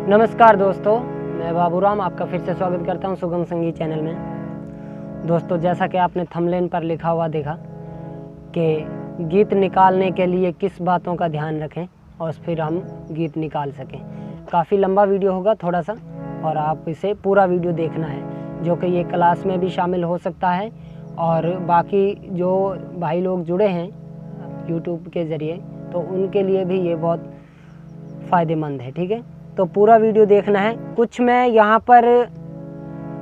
नमस्कार दोस्तों, मैं बाबूराम आपका फिर से स्वागत करता हूं सुगम संगीत चैनल में। दोस्तों, जैसा कि आपने थंबनेल पर लिखा हुआ देखा कि गीत निकालने के लिए किस बातों का ध्यान रखें और फिर हम गीत निकाल सकें। काफ़ी लंबा वीडियो होगा थोड़ा सा, और आप इसे पूरा वीडियो देखना है, जो कि ये क्लास में भी शामिल हो सकता है और बाकी जो भाई लोग जुड़े हैं यूट्यूब के ज़रिए तो उनके लिए भी ये बहुत फ़ायदेमंद है। ठीक है, तो पूरा वीडियो देखना है। कुछ मैं यहाँ पर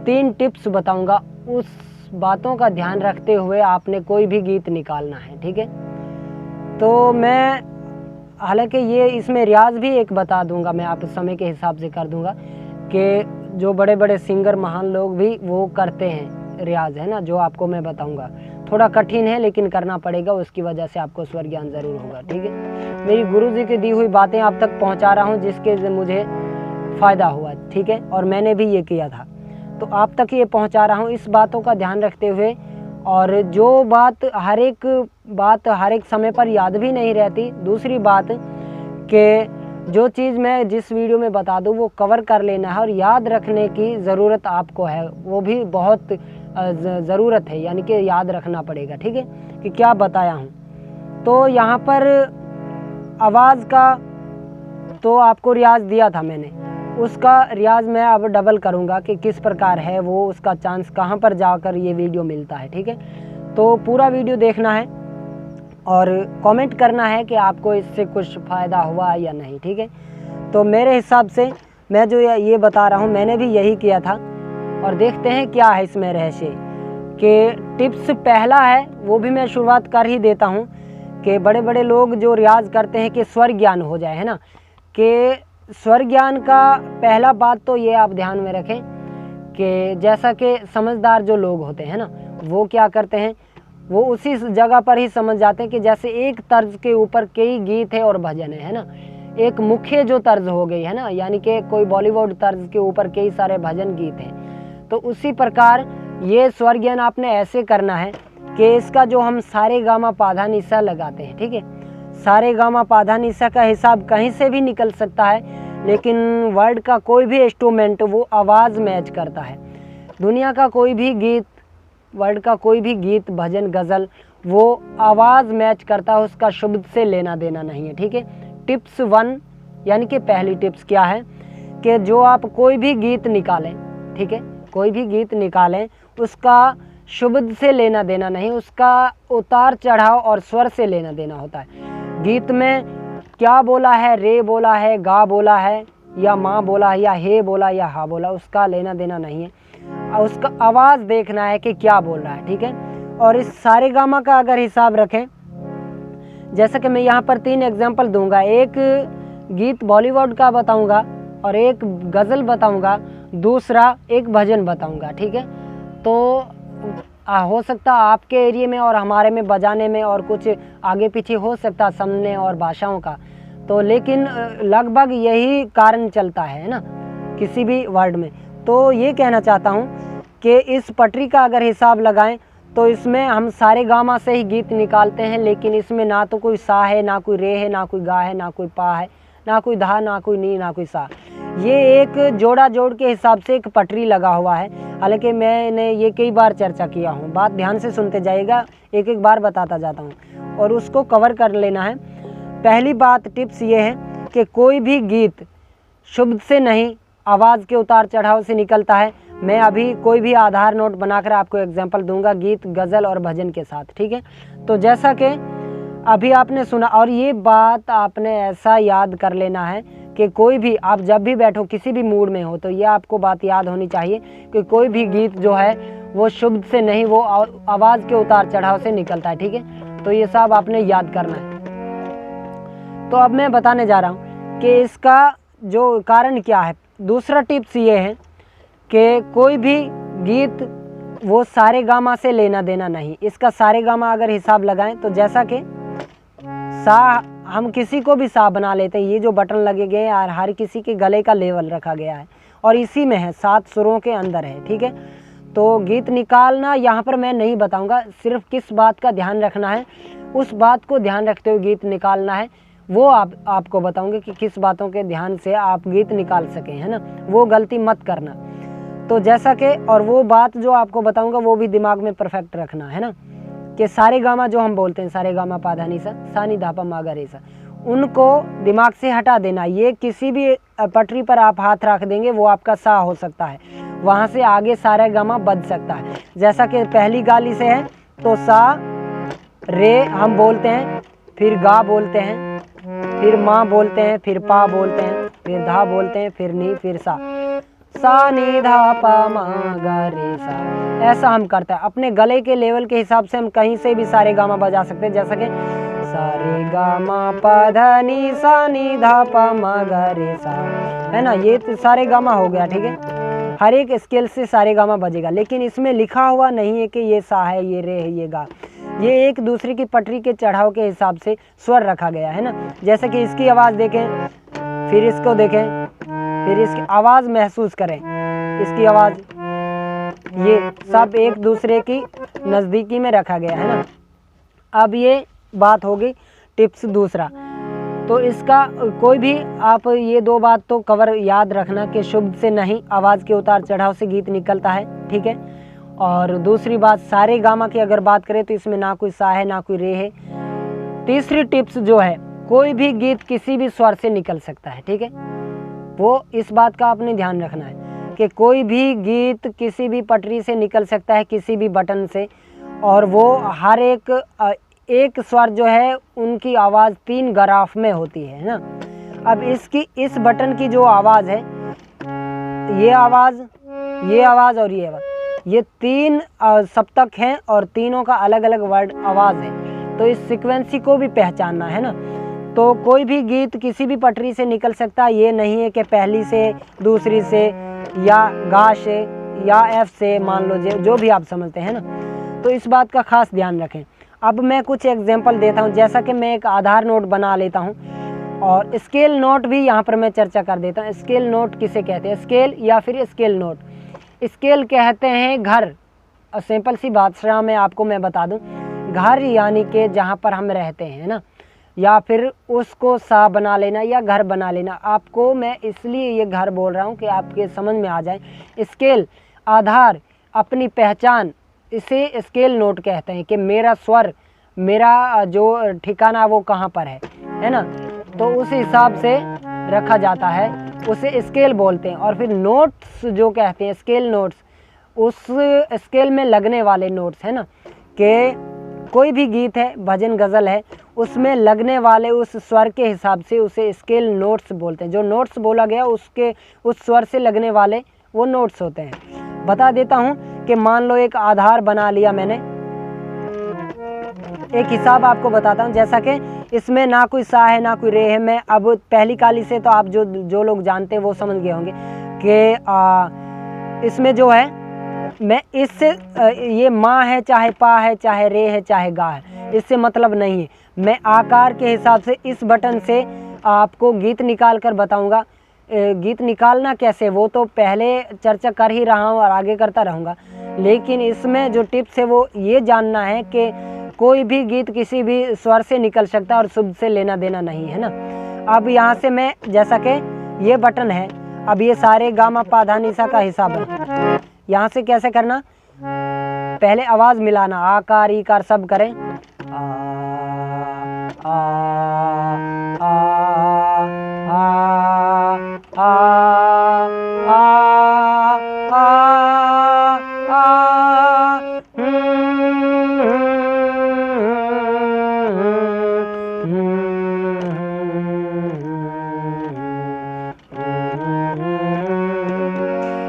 3 टिप्स बताऊँगा, उस बातों का ध्यान रखते हुए आपने कोई भी गीत निकालना है। ठीक है, तो मैं हालांकि ये इसमें रियाज भी एक बता दूंगा, मैं आप समय के हिसाब से कर दूंगा कि जो बड़े बड़े सिंगर महान लोग भी वो करते हैं रियाज, है ना, जो आपको मैं बताऊंगा। थोड़ा कठिन है लेकिन करना पड़ेगा, उसकी वजह से आपको स्वर ज्ञान ज़रूर होगा। ठीक है, मेरी गुरुजी की दी हुई बातें आप तक पहुंचा रहा हूं जिसके मुझे फ़ायदा हुआ। ठीक है, और मैंने भी ये किया था तो आप तक ये पहुंचा रहा हूं, इस बातों का ध्यान रखते हुए। और जो बात हर एक समय पर याद भी नहीं रहती। दूसरी बात कि जो चीज़ मैं जिस वीडियो में बता दूं वो कवर कर लेना है, और याद रखने की ज़रूरत आपको है, वो भी बहुत ज़रूरत है, यानी कि याद रखना पड़ेगा। ठीक है, कि क्या बताया हूँ। तो यहाँ पर आवाज़ का तो आपको रियाज दिया था मैंने, उसका रियाज मैं अब डबल करूँगा कि किस प्रकार है वो, उसका चांस कहाँ पर जाकर ये वीडियो मिलता है। ठीक है, तो पूरा वीडियो देखना है और कमेंट करना है कि आपको इससे कुछ फ़ायदा हुआ या नहीं। ठीक है, तो मेरे हिसाब से मैं जो ये बता रहा हूँ मैंने भी यही किया था, और देखते हैं क्या है इसमें रहस्य। कि टिप्स पहला है वो भी मैं शुरुआत कर ही देता हूँ कि बड़े बड़े लोग जो रियाज करते हैं कि स्वर ज्ञान हो जाए, है ना, कि स्वर ज्ञान का पहला बात तो ये आप ध्यान में रखें कि जैसा कि समझदार जो लोग होते हैं ना, वो क्या करते हैं, वो उसी जगह पर ही समझ जाते हैं कि जैसे एक तर्ज के ऊपर कई गीत है और भजन है ना, एक मुख्य जो तर्ज हो गई है ना, यानी कि कोई बॉलीवुड तर्ज के ऊपर कई सारे भजन गीत हैं। तो उसी प्रकार ये स्वर ज्ञान आपने ऐसे करना है कि इसका जो हम सारे गामा पाधा निसा लगाते हैं, ठीक है, सारे गामा पाधा निसा का हिसाब कहीं से भी निकल सकता है, लेकिन वर्ड का कोई भी इंस्ट्रूमेंट वो आवाज़ मैच करता है। दुनिया का कोई भी गीत, वर्ड का कोई भी गीत, भजन, गज़ल, वो आवाज़ मैच करता है, उसका शब्द से लेना देना नहीं है। ठीक है, टिप्स 1 यानी कि पहली टिप्स क्या है कि जो आप कोई भी गीत निकालें, ठीक है, कोई भी गीत निकालें, उसका शब्द से लेना देना नहीं, उसका उतार चढ़ाव और स्वर से लेना देना होता है। गीत में क्या बोला है, रे बोला है, गा बोला है, या माँ बोला है, या हे बोला, या हा बोला, उसका लेना देना नहीं है। उसका आवाज़ देखना है कि क्या बोल रहा है। ठीक है, और इस सारे गामा का अगर हिसाब रखें, जैसा कि मैं यहाँ पर 3 एग्जाम्पल दूंगा, एक गीत बॉलीवुड का बताऊंगा और एक गज़ल बताऊंगा, दूसरा एक भजन बताऊंगा। ठीक है, तो हो सकता आपके एरिया में और हमारे में बजाने में और कुछ आगे पीछे हो सकता समझने और भाषाओं का, तो लेकिन लगभग यही कारण चलता है ना किसी भी वर्ड में। तो ये कहना चाहता हूँ कि इस पटरी का अगर हिसाब लगाएं तो इसमें हम सारे गामा से ही गीत निकालते हैं, लेकिन इसमें ना तो कोई सा है, ना कोई रे है, ना कोई गा है, ना कोई पा है, ना कोई धा, ना कोई नी, ना कोई सा। ये एक जोड़ा जोड़ के हिसाब से एक पटरी लगा हुआ है। हालांकि मैंने ये कई बार चर्चा किया हूँ, बात ध्यान से सुनते जाइएगा, एक एक बार बताता जाता हूँ और उसको कवर कर लेना है। पहली बात टिप्स ये है कि कोई भी गीत शब्द से नहीं, आवाज़ के उतार चढ़ाव से निकलता है। मैं अभी कोई भी आधार नोट बनाकर आपको एग्जाम्पल दूंगा गीत, गज़ल और भजन के साथ। ठीक है, तो जैसा कि अभी आपने सुना, और ये बात आपने ऐसा याद कर लेना है कि कोई भी आप जब भी बैठो किसी भी मूड में हो तो ये आपको बात याद होनी चाहिए कि कोई भी गीत जो है वो शब्द से नहीं, वो आवाज़ के उतार चढ़ाव से निकलता है। ठीक है, तो ये सब आपने याद करना है। तो अब मैं बताने जा रहा हूँ कि इसका जो कारण क्या है। दूसरा टिप्स ये है कि कोई भी गीत वो सारे गामा से लेना देना नहीं, इसका सारे गामा अगर हिसाब लगाएं तो जैसा कि सा, हम किसी को भी सा बना लेते हैं, ये जो बटन लगे गए हैं हर किसी के गले का लेवल रखा गया है और इसी में है, 7 सुरों के अंदर है। ठीक है, तो गीत निकालना यहाँ पर मैं नहीं बताऊँगा, सिर्फ किस बात का ध्यान रखना है उस बात को ध्यान रखते हुए गीत निकालना है। वो आपको बताऊंगे कि किस बातों के ध्यान से आप गीत निकाल सकें, है ना। वो गलती मत करना। तो जैसा कि और वो बात जो आपको बताऊंगा वो भी दिमाग में परफेक्ट रखना, है ना, कि सारे गामा जो हम बोलते हैं, सारे गामा पा धा नी सा नी धा पा मा गा रे सा, उनको दिमाग से हटा देना। ये किसी भी पटरी पर आप हाथ रख देंगे वो आपका सा हो सकता है, वहाँ से आगे सारे गामा बज सकता है। जैसा कि पहली गाली से है तो सा रे हम बोलते हैं, फिर गा बोलते हैं, फिर माँ बोलते हैं, फिर पा बोलते हैं, फिर धा बोलते हैं, फिर नी, फिर सा नी धा पा मा गा रे सा। ऐसा हम करते हैं। अपने गले के लेवल के हिसाब से हम कहीं से भी सारे गामा बजा सकते हैं, जैसा कि सा रे गा मा पा धा नी सा नी धा पा मा गा रे सा, है ना। ये तो सारे गामा हो गया, ठीक है। हर एक स्केल से सारे गामा बजेगा, लेकिन इसमें लिखा हुआ नहीं है कि ये सा है, ये रे है, ये गा। ये एक दूसरे की पटरी के चढ़ाव के हिसाब से स्वर रखा गया है ना। जैसे कि इसकी आवाज़ देखें, फिर इसको देखें, फिर इसकी आवाज़ महसूस करें, इसकी आवाज़, ये सब एक दूसरे की नज़दीकी में रखा गया है ना। अब ये बात होगी टिप्स दूसरा। तो इसका कोई भी आप ये दो बात तो कवर याद रखना कि शुभ से नहीं, आवाज़ के उतार चढ़ाव से गीत निकलता है, ठीक है। और दूसरी बात, सारे गामा की अगर बात करें तो इसमें ना कोई सा है ना कोई रे है। तीसरी टिप्स जो है, कोई भी गीत किसी भी स्वर से निकल सकता है, ठीक है। वो इस बात का आपने ध्यान रखना है कि कोई भी गीत किसी भी पटरी से निकल सकता है, किसी भी बटन से, और वो हर एक स्वर जो है उनकी आवाज़ 3 ग्राफ में होती है ना। अब इसकी इस बटन की जो आवाज़ है, ये आवाज़, ये आवाज़ और ये आवाज़, ये 3 सप्तक हैं और तीनों का अलग अलग वर्ड आवाज़ है। तो इस सीक्वेंसी को भी पहचानना है ना। तो कोई भी गीत किसी भी पटरी से निकल सकता है, ये नहीं है कि पहली से, दूसरी से, या गा से, या एफ से, मान लो जो भी आप समझते हैं ना। तो इस बात का खास ध्यान रखें। अब मैं कुछ एग्जांपल देता हूँ, जैसा कि मैं एक आधार नोट बना लेता हूँ और स्केल नोट भी यहाँ पर मैं चर्चा कर देता हूँ। स्केल नोट किसे कहते हैं, स्केल या फिर स्केल नोट। स्केल कहते हैं घर, सिंपल सी बात मैं आपको मैं बता दूं, घर यानी कि जहाँ पर हम रहते हैं ना, या फिर उसको सा बना लेना या घर बना लेना। आपको मैं इसलिए ये घर बोल रहा हूँ कि आपके समझ में आ जाए। स्केल, आधार, अपनी पहचान, इसे स्केल नोट कहते हैं कि मेरा स्वर, मेरा जो ठिकाना वो कहाँ पर है ना। तो उस हिसाब से रखा जाता है, उसे स्केल बोलते हैं। और फिर नोट्स जो कहते हैं, स्केल नोट्स, उस स्केल में लगने वाले नोट्स है ना, कि कोई भी गीत है, भजन गज़ल है, उसमें लगने वाले उस स्वर के हिसाब से उसे स्केल नोट्स बोलते हैं। जो नोट्स बोला गया उसके उस स्वर से लगने वाले वो नोट्स होते हैं। बता देता हूँ कि मान लो एक आधार बना लिया मैंने, एक हिसाब आपको बताता हूँ। जैसा कि इसमें ना कोई सा है ना कोई रे है। मैं अब पहली काली से तो आप जो लोग जानते हैं वो समझ गए होंगे कि इसमें जो है, मैं इससे ये माँ है चाहे पा है चाहे रे है चाहे गा है, इससे मतलब नहीं है। मैं आकार के हिसाब से इस बटन से आपको गीत निकाल कर बताऊँगा। गीत निकालना कैसे वो तो पहले चर्चा कर ही रहा हूँ और आगे करता रहूँगा, लेकिन इसमें जो टिप्स है वो ये जानना है कि कोई भी गीत किसी भी स्वर से निकल सकता है और शुभ से लेना देना नहीं है ना। अब यहाँ से मैं, जैसा कि ये बटन है, अब ये सारे गामा पा धा नी सा का हिसाब है। यहाँ से कैसे करना, पहले आवाज़ मिलाना, आकार ईकार सब करें, आ आ आ आ आ आ आ आ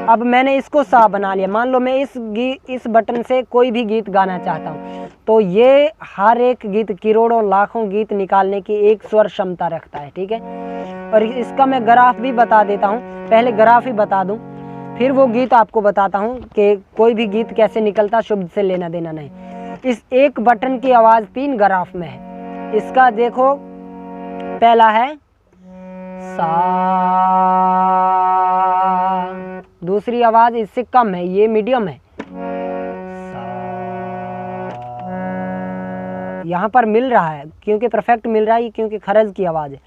अब मैंने इसको सा बना लिया। मान लो मैं इस बटन से कोई भी गीत गाना चाहता हूँ, तो ये हर एक गीत करोड़ों लाखों गीत निकालने की एक स्वर क्षमता रखता है, ठीक है। और इसका मैं ग्राफ भी बता देता हूँ, पहले ग्राफ ही बता दूँ, फिर वो गीत आपको बताता हूँ कि कोई भी गीत कैसे निकलता, शुभ से लेना देना नहीं। इस एक बटन की आवाज़ 3 ग्राफ में है। इसका देखो, पहला है सा, दूसरी आवाज़ इससे कम है, ये मीडियम है, यहाँ पर मिल रहा है, क्योंकि परफेक्ट मिल रहा है, क्योंकि खरज की आवाज़ है।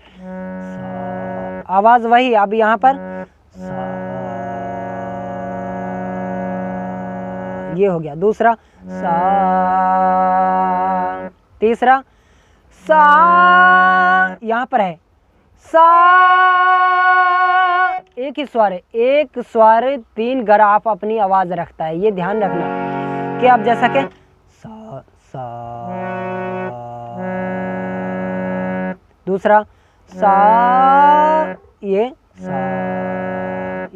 आवाज़ वही, अब यहाँ पर ये हो गया दूसरा सा, तीसरा सा, यहाँ पर है सा, एक ही स्वर है, एक स्वर 3 ग्राफ अपनी आवाज़ रखता है, ये ध्यान रखना कि आप जैसा कि सा सा, दूसरा सा, ये सा,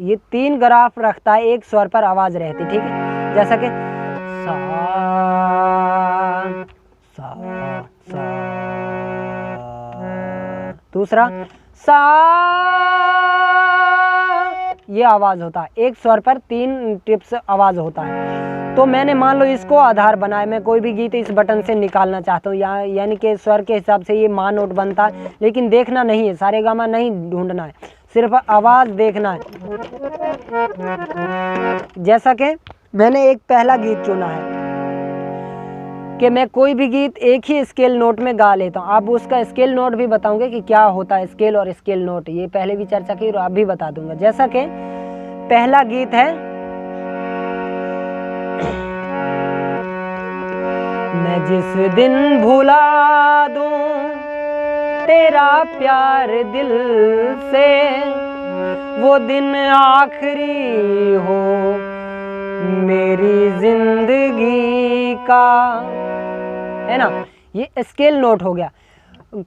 ये 3 ग्राफ रखता है, एक स्वर पर आवाज़ रहती, ठीक है। जैसा कि सा सा सा, दूसरा सा, ये आवाज़ होता है, एक स्वर पर 3 टिप्स आवाज़ होता है। तो मैंने मान लो इसको आधार बनाया, मैं कोई भी गीत इस बटन से निकालना चाहता हूँ, यानी कि स्वर के हिसाब से ये मा नोट बनता है, लेकिन देखना नहीं है, सारे गामा नहीं ढूंढना है, सिर्फ आवाज़ देखना है। जैसा कि मैंने एक पहला गीत चुना है कि मैं कोई भी गीत एक ही स्केल नोट में गा लेता हूँ। अब उसका स्केल नोट भी बताऊंगे कि क्या होता है स्केल और स्केल नोट, ये पहले भी चर्चा की और अब भी बता दूंगा। जैसा कि पहला गीत है, मैं जिस दिन भुला दूं तेरा प्यार दिल से, वो दिन आखिरी हो मेरी जिंदगी का, है ना। ये स्केल नोट हो गया,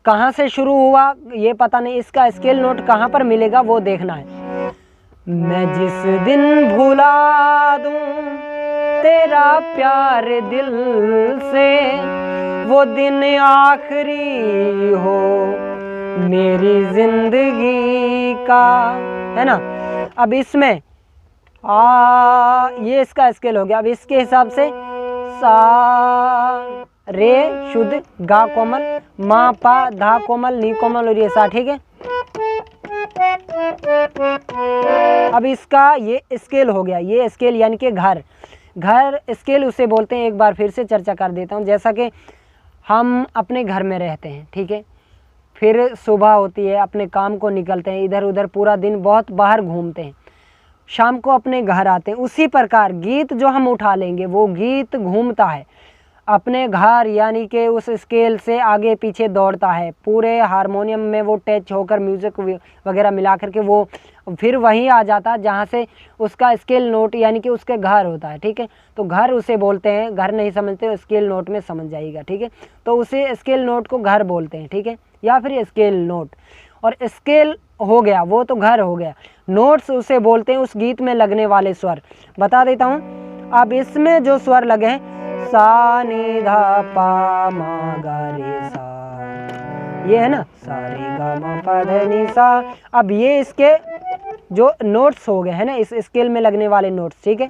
कहाँ से शुरू हुआ ये पता नहीं, इसका स्केल नोट कहाँ पर मिलेगा वो देखना है। मैं जिस दिन भुला दूं तेरा प्यार दिल से, वो दिन आखिरी हो मेरी जिंदगी का, है ना। अब इसमें ये इसका स्केल हो गया। अब इसके हिसाब से सा रे शुद्ध, गा कोमल, मा पा धा कोमल, नी कोमल और ये सा, ठीक है। अब इसका ये स्केल हो गया, ये स्केल यानी कि घर स्केल उसे बोलते हैं। एक बार फिर से चर्चा कर देता हूँ। जैसा कि हम अपने घर में रहते हैं, ठीक है, फिर सुबह होती है, अपने काम को निकलते हैं, इधर उधर पूरा दिन बहुत बाहर घूमते हैं, शाम को अपने घर आते हैं। उसी प्रकार गीत जो हम उठा लेंगे वो गीत घूमता है अपने घर, यानी कि उस स्केल से आगे पीछे दौड़ता है, पूरे हारमोनियम में वो टच होकर म्यूज़िक वगैरह मिला करके वो फिर वहीं आ जाता है जहाँ से उसका स्केल नोट यानी कि उसके घर होता है, ठीक है। तो घर उसे बोलते हैं, घर नहीं समझते स्केल नोट में समझ जाइएगा, ठीक है। तो उसे स्केल नोट को घर बोलते हैं, ठीक है, या फिर स्केल नोट। और स्केल हो गया वो तो घर हो गया, नोट्स उसे बोलते हैं उस गीत में लगने वाले स्वर। बता देता हूँ। अब इसमें जो स्वर लगे हैं सा नी धा पा मा गा रे सा, ये है ना, सा रे गा मा पा धा नी सा। अब ये इसके जो नोट्स हो गए हैं ना, इस स्केल में लगने वाले नोट्स, ठीक है।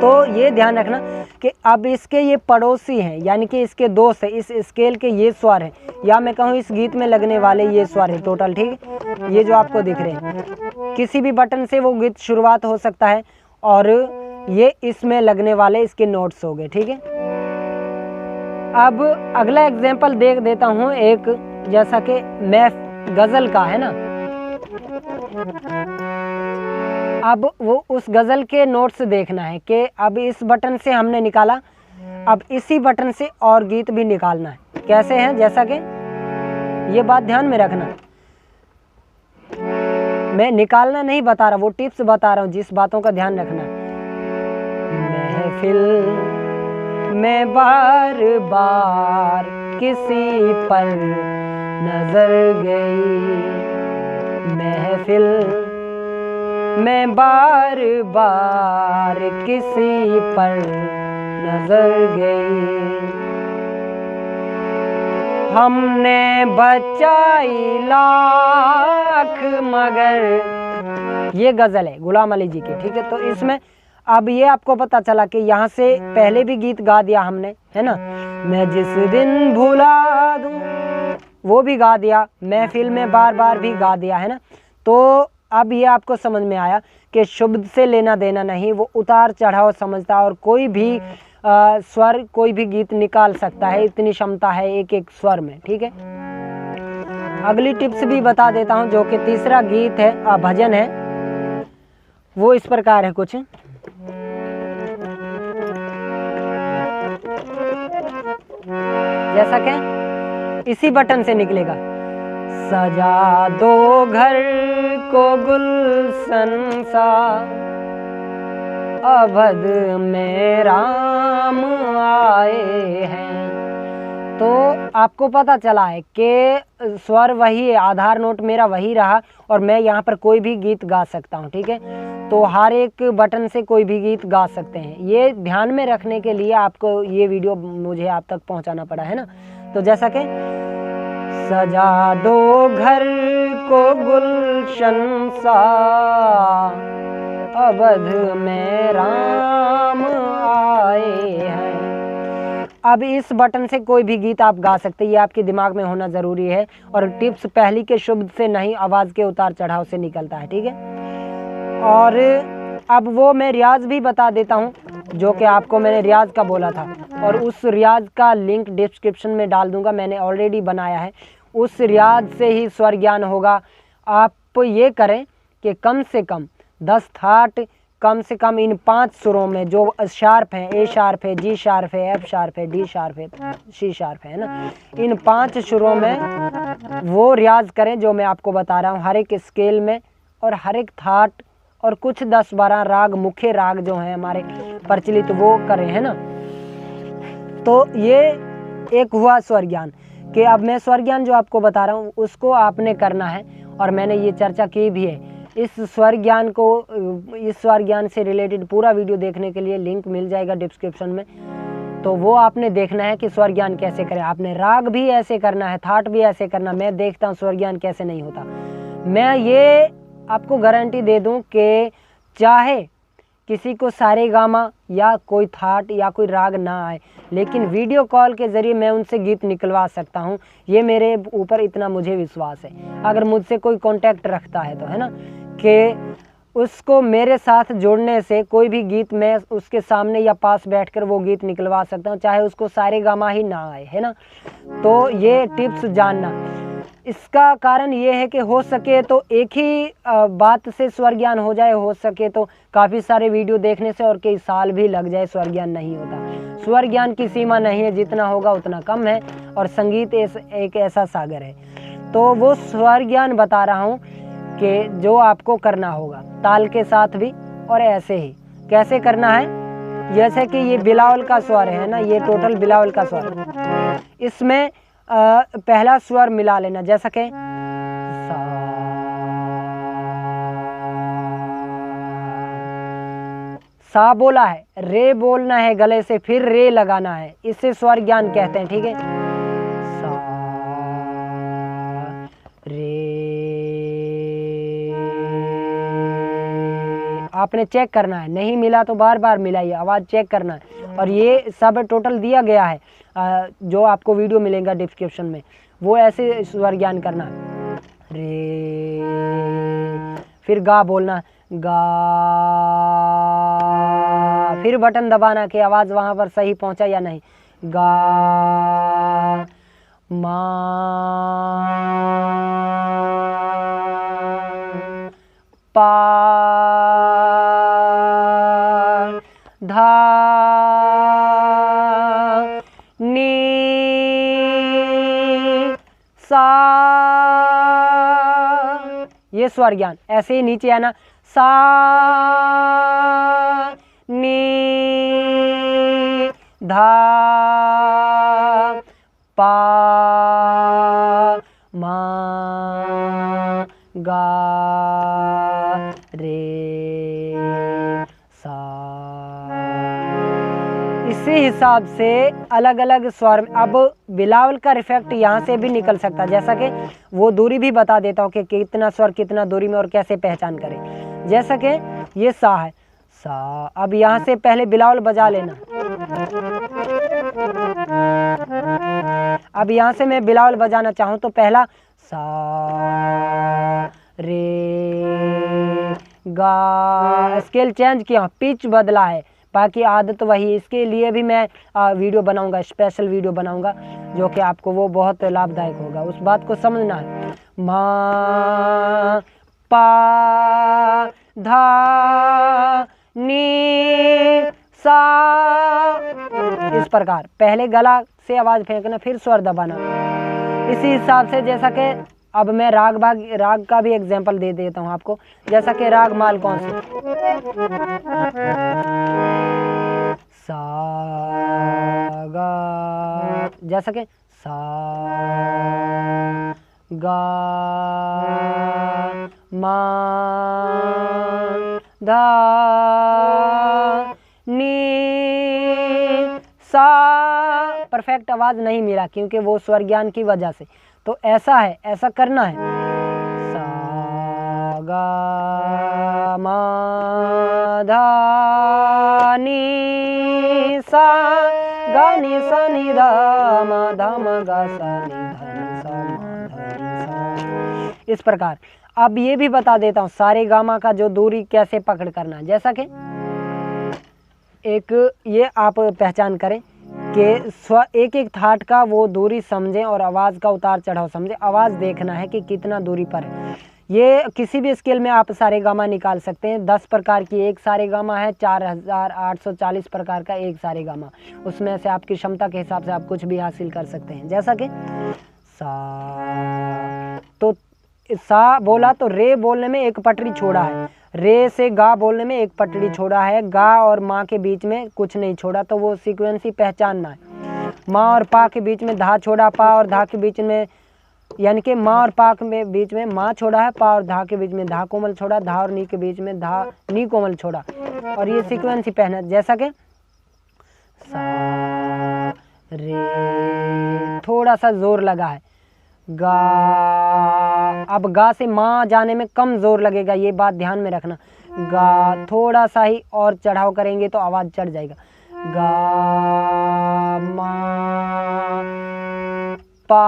तो ये ध्यान रखना कि अब इसके ये पड़ोसी हैं, यानी कि इसके दोस्त हैं, इस स्केल के ये स्वर हैं, या मैं कहूँ इस गीत में लगने वाले ये स्वर हैं टोटल, ठीक है। ये जो आपको दिख रहे हैं, किसी भी बटन से वो गीत शुरुआत हो सकता है, और ये इसमें लगने वाले इसके नोट्स हो गए, ठीक है। अब अगला एग्जाम्पल देख देता हूँ एक, जैसा कि मैं गज़ल का है ना, अब वो उस गज़ल के नोट्स देखना है कि अब इस बटन से हमने निकाला, अब इसी बटन से और गीत भी निकालना है। कैसे हैं, जैसा कि ये बात ध्यान में रखना, मैं निकालना नहीं बता रहा, वो टिप्स बता रहा हूँ जिस बातों का ध्यान रखना है। महफिल में बार बार किसी पर नजर गई, महफिल में बार बार किसी पर नजर गई, हमने बचाई लाख मगर, ये गज़ल है गुलाम अली जी की, ठीक है। तो इसमें अब ये आपको पता चला कि यहाँ से पहले भी गीत गा दिया हमने, है ना। मैं जिस दिन भुला दूं वो भी गा दिया, महफिल में बार बार भी गा दिया, है ना। तो अब ये आपको समझ में आया कि शब्द से लेना देना नहीं, वो उतार चढ़ाव समझता है, और कोई भी स्वर कोई भी गीत निकाल सकता है, इतनी क्षमता है एक एक स्वर में, ठीक है। अगली टिप्स भी बता देता हूँ, जो कि तीसरा गीत है, भजन है, वो इस प्रकार है कुछ। जैसा कि इसी बटन से निकलेगा, सजा दो घर को गुलशन सा, अवध में राम आए हैं। तो आपको पता चला है कि स्वर वही है, आधार नोट मेरा वही रहा, और मैं यहाँ पर कोई भी गीत गा सकता हूँ, ठीक है। तो हर एक बटन से कोई भी गीत गा सकते हैं। ये ध्यान में रखने के लिए आपको ये वीडियो मुझे आप तक पहुँचाना पड़ा है ना। तो जैसा कि सजा दो घर को गुलशन सा, अवध में राम आए हैं। अब इस बटन से कोई भी गीत आप गा सकते हैं, ये आपके दिमाग में होना ज़रूरी है। और टिप्स पहली के शब्द से नहीं, आवाज़ के उतार चढ़ाव से निकलता है, ठीक है। और अब वो मैं रियाज भी बता देता हूँ, जो कि आपको मैंने रियाज का बोला था, और उस रियाज का लिंक डिस्क्रिप्शन में डाल दूँगा, मैंने ऑलरेडी बनाया है। उस रियाज से ही स्वर ज्ञान होगा। आप ये करें कि कम से कम 10 थाट कम से कम इन 5 सुरों में, जो शार्प हैं, ए शार्प है, जी शार्प है, एफ शार्प है, डी शार्प है, सी शार्प है ना, इन 5 सुरों में वो रियाज करें जो मैं आपको बता रहा हूँ, हर एक स्केल में और हर एक थाट, और कुछ 10-12 राग, मुख्य राग जो हैं हमारे प्रचलित, वो करें, है ना। तो ये एक हुआ स्वर ज्ञान, कि अब मैं स्वर ज्ञान जो आपको बता रहा हूँ उसको आपने करना है, और मैंने ये चर्चा की भी है। इस स्वर ज्ञान को, इस स्वर ज्ञान से रिलेटेड पूरा वीडियो देखने के लिए लिंक मिल जाएगा डिस्क्रिप्शन में। तो वो आपने देखना है कि स्वर ज्ञान कैसे करें। आपने राग भी ऐसे करना है, थाट भी ऐसे करना। मैं देखता हूँ स्वर ज्ञान कैसे नहीं होता। मैं ये आपको गारंटी दे दूँ कि चाहे किसी को सारेगामा या कोई थाट या कोई राग ना आए, लेकिन वीडियो कॉल के ज़रिए मैं उनसे गीत निकलवा सकता हूँ। ये मेरे ऊपर इतना मुझे विश्वास है। अगर मुझसे कोई कांटेक्ट रखता है तो, है ना, कि उसको मेरे साथ जोड़ने से कोई भी गीत मैं उसके सामने या पास बैठकर वो गीत निकलवा सकता हूँ, चाहे उसको सारेगामा ही ना आए, है ना। तो ये टिप्स जानना, इसका कारण ये है कि हो सके तो एक ही बात से स्वर ज्ञान हो जाए, हो सके तो काफ़ी सारे वीडियो देखने से और कई साल भी लग जाए, स्वर ज्ञान नहीं होता। स्वर ज्ञान की सीमा नहीं है, जितना होगा उतना कम है, और संगीत एक ऐसा सागर है। तो वो स्वर ज्ञान बता रहा हूँ कि जो आपको करना होगा, ताल के साथ भी, और ऐसे ही कैसे करना है। जैसे कि ये बिलावल का स्वर है ना, ये टोटल बिलावल का स्वर है। इसमें पहला स्वर मिला लेना, जैसा कि सा बोला है, रे बोलना है गले से, फिर रे लगाना है, इसे स्वर ज्ञान कहते हैं, ठीक है। सा रे, आपने चेक करना है, नहीं मिला तो बार बार मिलाइए, आवाज़ चेक करना है। और ये सब टोटल दिया गया है, जो आपको वीडियो मिलेगा डिस्क्रिप्शन में, वो ऐसे स्वर ज्ञान करना है। रे, फिर गा बोलना, गा, फिर बटन दबाना कि आवाज़ वहाँ पर सही पहुँचा या नहीं। गा, मा, पा, धा, नी, सा। ये स्वर ज्ञान ऐसे ही नीचे आना, सा, नी, धा, पा, मा, गा, रे, सा। इसी हिसाब से अलग अलग स्वर। अब बिलावल का इफेक्ट यहाँ से भी निकल सकता है, जैसा कि वो दूरी भी बता देता हूँ कि कितना स्वर कितना दूरी में और कैसे पहचान करें। जैसा कि ये सा है, सा। अब यहाँ से पहले बिलावल बजा लेना। अब यहाँ से मैं बिलावल बजाना चाहूँ तो पहला सा, रे, गा, स्केल चेंज किया, पिच बदला है, बाकी आदत वही। इसके लिए भी मैं वीडियो बनाऊंगा, स्पेशल वीडियो बनाऊंगा, जो कि आपको वो बहुत लाभदायक होगा। उस बात को समझना है। मा पा धा नी सा, इस प्रकार पहले गला से आवाज फेंकना, फिर स्वर दबाना। इसी हिसाब से जैसा कि अब मैं राग का भी एग्जांपल दे देता हूँ आपको। जैसा कि राग माल कौन से, सा गा, जैसा कि सा गा मा धा नी सा, परफेक्ट आवाज नहीं मिला क्योंकि वो स्वर ज्ञान की वजह से। तो ऐसा है, ऐसा करना है। सा गा मा धा नी सा, गा नी सा नी धा मा धा मा गा सा नी धा नी सा मा धा नी सा, इस प्रकार। अब ये भी बता देता हूँ सारे गामा का जो दूरी कैसे पकड़ करना है। जैसा कि एक ये आप पहचान करें कि एक एक थाट का वो दूरी समझें और आवाज़ का उतार चढ़ाव समझें। आवाज़ देखना है कि कितना दूरी पर है। ये किसी भी स्केल में आप सारे गामा निकाल सकते हैं। 10 प्रकार की एक सारे गामा है, 4840 प्रकार का एक सारे गामा। उसमें से आपकी क्षमता के हिसाब से आप कुछ भी हासिल कर सकते हैं। जैसा कि सा, तो सा बोला तो रे बोलने में एक पटरी छोड़ा है, रे से गा बोलने में एक पटरी छोड़ा है, गा और माँ के बीच में कुछ नहीं छोड़ा, तो वो सीक्वेंसी पहचानना है। माँ और पा के बीच में धा छोड़ा, पा और धा के बीच में, यानी कि माँ और पा के बीच में माँ छोड़ा है, पा और धा के बीच में धा कोमल छोड़ा, धा और नी के बीच में धा नी कोमल छोड़ा, और ये सीक्वेंसी पहना। जैसा कि सा रे, थोड़ा सा जोर लगा है, गा, अब गा से माँ जाने में कम जोर लगेगा, ये बात ध्यान में रखना। गा थोड़ा सा ही और चढ़ाव करेंगे तो आवाज चढ़ जाएगा। गा मा पा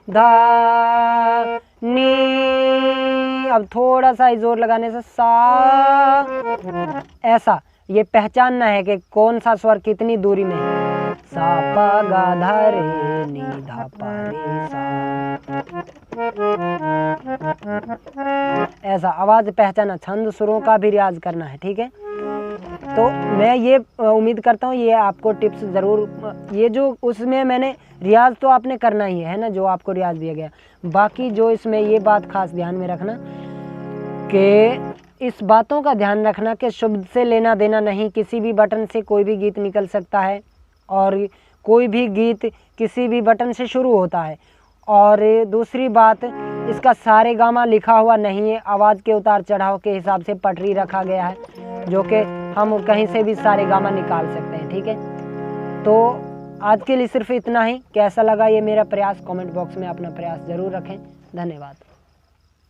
धा नी, अब थोड़ा सा ही जोर लगाने से सा, ऐसा ये पहचानना है कि कौन सा स्वर कितनी दूरी में है। सा पा गा धा रे नी धा पा रे सा, ऐसा आवाज पहचाना। छंद सुरों का भी रियाज करना है, ठीक है। तो मैं ये उम्मीद करता हूँ ये आपको टिप्स ज़रूर, ये जो उसमें मैंने रियाज तो आपने करना ही है ना, जो आपको रियाज दिया गया। बाकी जो इसमें ये बात खास ध्यान में रखना कि इस बातों का ध्यान रखना कि शब्द से लेना देना नहीं, किसी भी बटन से कोई भी गीत निकल सकता है और कोई भी गीत किसी भी बटन से शुरू होता है। और दूसरी बात, इसका सारे गामा लिखा हुआ नहीं है, आवाज़ के उतार चढ़ाव के हिसाब से पटरी रखा गया है, जो कि हम कहीं से भी सारे गामा निकाल सकते हैं, ठीक है। तो आज के लिए सिर्फ इतना ही। कैसा लगा ये मेरा प्रयास, कमेंट बॉक्स में अपना प्रयास ज़रूर रखें। धन्यवाद।